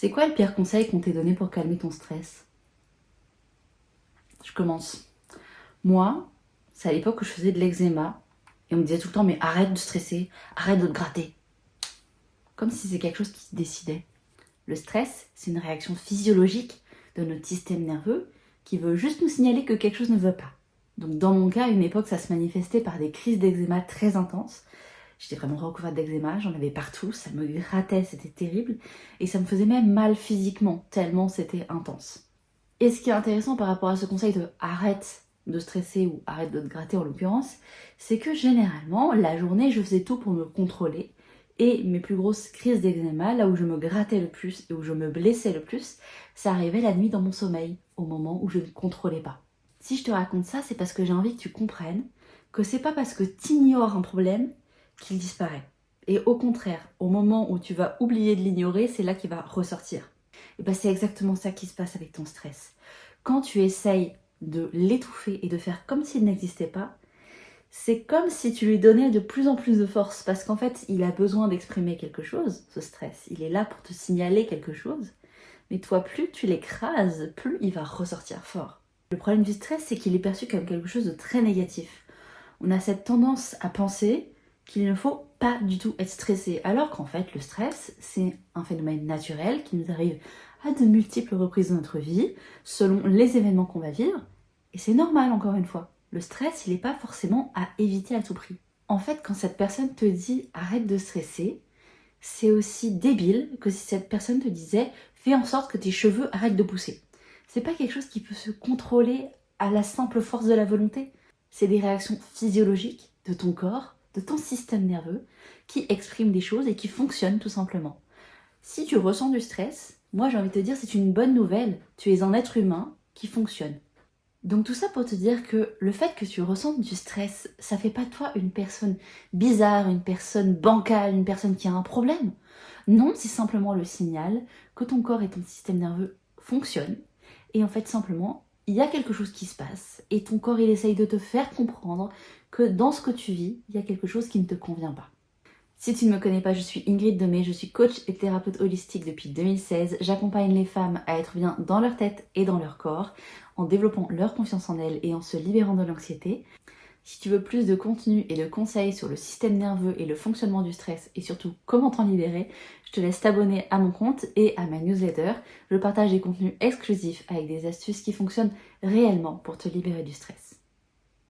C'est quoi le pire conseil qu'on t'ait donné pour calmer ton stress? Je commence. Moi, c'est à l'époque où je faisais de l'eczéma et on me disait tout le temps mais arrête de stresser, arrête de te gratter. Comme si c'est quelque chose qui se décidait. Le stress, c'est une réaction physiologique de notre système nerveux qui veut juste nous signaler que quelque chose ne veut pas. Donc dans mon cas, à une époque, ça se manifestait par des crises d'eczéma très intenses. J'étais vraiment recouverte d'eczéma, j'en avais partout, ça me grattait, c'était terrible. Et ça me faisait même mal physiquement, tellement c'était intense. Et ce qui est intéressant par rapport à ce conseil de arrête de stresser ou arrête de te gratter en l'occurrence, c'est que généralement, la journée, je faisais tout pour me contrôler. Et mes plus grosses crises d'eczéma, là où je me grattais le plus et où je me blessais le plus, ça arrivait la nuit dans mon sommeil, au moment où je ne contrôlais pas. Si je te raconte ça, c'est parce que j'ai envie que tu comprennes que c'est pas parce que tu ignores un problème qu'il disparaît. Et au contraire, au moment où tu vas oublier de l'ignorer, c'est là qu'il va ressortir. Et ben c'est exactement ça qui se passe avec ton stress. Quand tu essayes de l'étouffer et de faire comme s'il n'existait pas, c'est comme si tu lui donnais de plus en plus de force parce qu'en fait, il a besoin d'exprimer quelque chose, ce stress. Il est là pour te signaler quelque chose. Mais toi, plus tu l'écrases, plus il va ressortir fort. Le problème du stress, c'est qu'il est perçu comme quelque chose de très négatif. On a cette tendance à penser qu'il ne faut pas du tout être stressé, alors qu'en fait, le stress, c'est un phénomène naturel qui nous arrive à de multiples reprises de notre vie, selon les événements qu'on va vivre, et c'est normal encore une fois. Le stress, il n'est pas forcément à éviter à tout prix. En fait, quand cette personne te dit arrête de stresser, c'est aussi débile que si cette personne te disait fais en sorte que tes cheveux arrêtent de pousser. C'est pas quelque chose qui peut se contrôler à la simple force de la volonté. C'est des réactions physiologiques de ton corps, de ton système nerveux, qui expriment des choses et qui fonctionnent tout simplement. Si tu ressens du stress, moi j'ai envie de te dire c'est une bonne nouvelle. Tu es un être humain qui fonctionne. Donc tout ça pour te dire que le fait que tu ressentes du stress, ça fait pas de toi une personne bizarre, une personne bancale, une personne qui a un problème. Non, c'est simplement le signal que ton corps et ton système nerveux fonctionnent. Et en fait, simplement, il y a quelque chose qui se passe et ton corps, il essaye de te faire comprendre que dans ce que tu vis, il y a quelque chose qui ne te convient pas. Si tu ne me connais pas, je suis Ingrid Demey, je suis coach et thérapeute holistique depuis 2016. J'accompagne les femmes à être bien dans leur tête et dans leur corps, en développant leur confiance en elles et en se libérant de l'anxiété. Si tu veux plus de contenu et de conseils sur le système nerveux et le fonctionnement du stress et surtout comment t'en libérer, je te laisse t'abonner à mon compte et à ma newsletter. Je partage des contenus exclusifs avec des astuces qui fonctionnent réellement pour te libérer du stress.